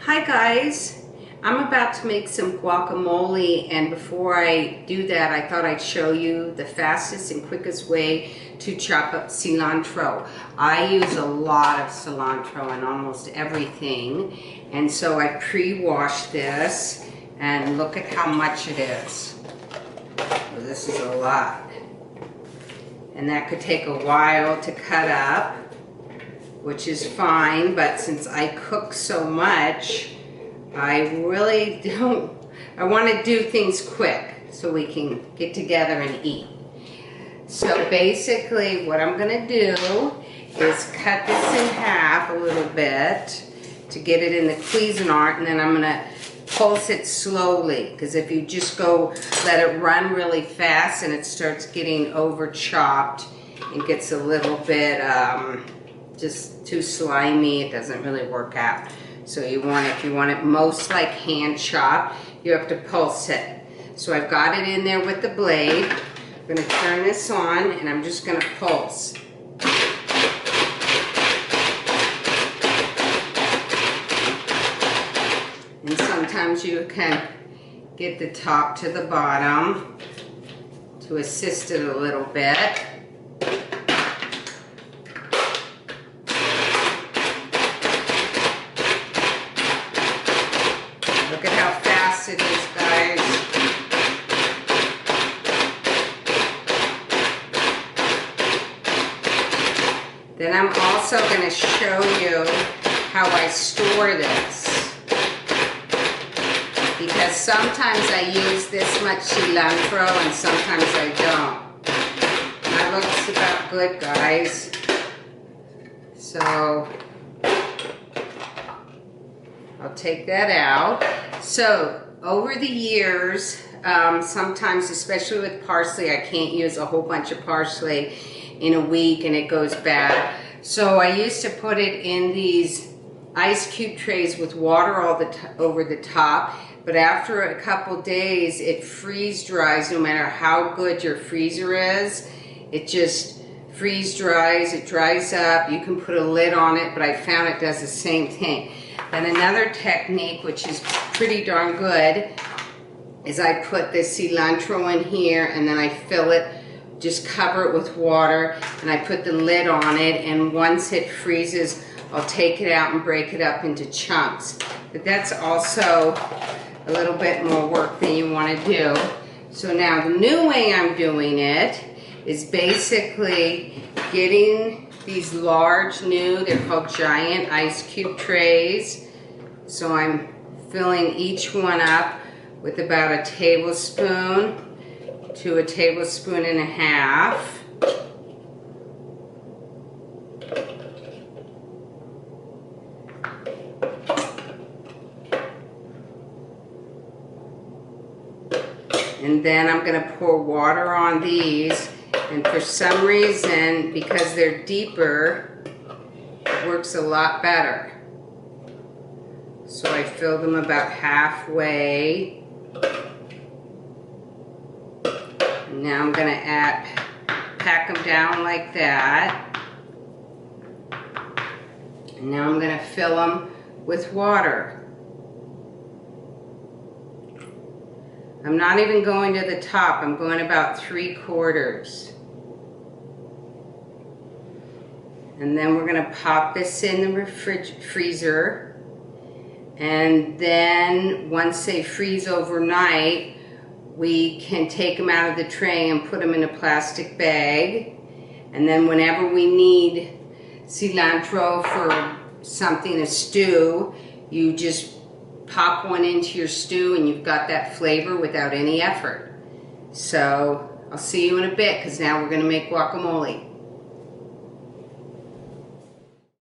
Hi guys, I'm about to make some guacamole, and before I do that I thought I'd show you the fastest and quickest way to chop up cilantro. I use a lot of cilantro in almost everything, and so I pre-washed this, and look at how much it is. Well, this is a lot, and that could take a while to cut up, which is fine, but since I cook so much, I really don't, I want to do things quick so we can get together and eat. So basically what I'm going to do is cut this in half a little bit to get it in the Cuisinart, and then I'm going to pulse it slowly, because if you just go let it run really fast and it starts getting over chopped, it gets a little bit just too slimy. It doesn't really work out. So if you want it most like hand chopped, you have to pulse it. So I've got it in there with the blade. I'm going to turn this on and I'm just going to pulse. And sometimes you can get the top to the bottom to assist it a little bit. Look at how fast it is, guys. Then I'm also going to show you how I store this, because sometimes I use this much cilantro and sometimes I don't. That looks about good, guys. So I'll take that out. So over the years, sometimes, especially with parsley, I can't use a whole bunch of parsley in a week and it goes bad. So I used to put it in these ice cube trays with water over the top, but after a couple days it freeze dries. No matter how good your freezer is, it just freeze dries, it dries up. You can put a lid on it, but I found it does the same thing. And another technique, which is pretty darn good, is I put the cilantro in here and then I fill it, just cover it with water, and I put the lid on it, and once it freezes, I'll take it out and break it up into chunks. But that's also a little bit more work than you want to do. So now the new way I'm doing it is basically getting these large new, they're called giant ice cube trays. So I'm filling each one up with about a tablespoon to a tablespoon and a half. And then I'm going to pour water on these, and for some reason, because they're deeper, it works a lot better. So I fill them about halfway. Now I'm going to pack them down like that. And now I'm going to fill them with water. I'm not even going to the top. I'm going about 3/4. And then we're going to pop this in the freezer. And then once they freeze overnight, we can take them out of the tray and put them in a plastic bag. And then whenever we need cilantro for something to stew, you just pop one into your stew and you've got that flavor without any effort. So I'll see you in a bit, because now we're going to make guacamole.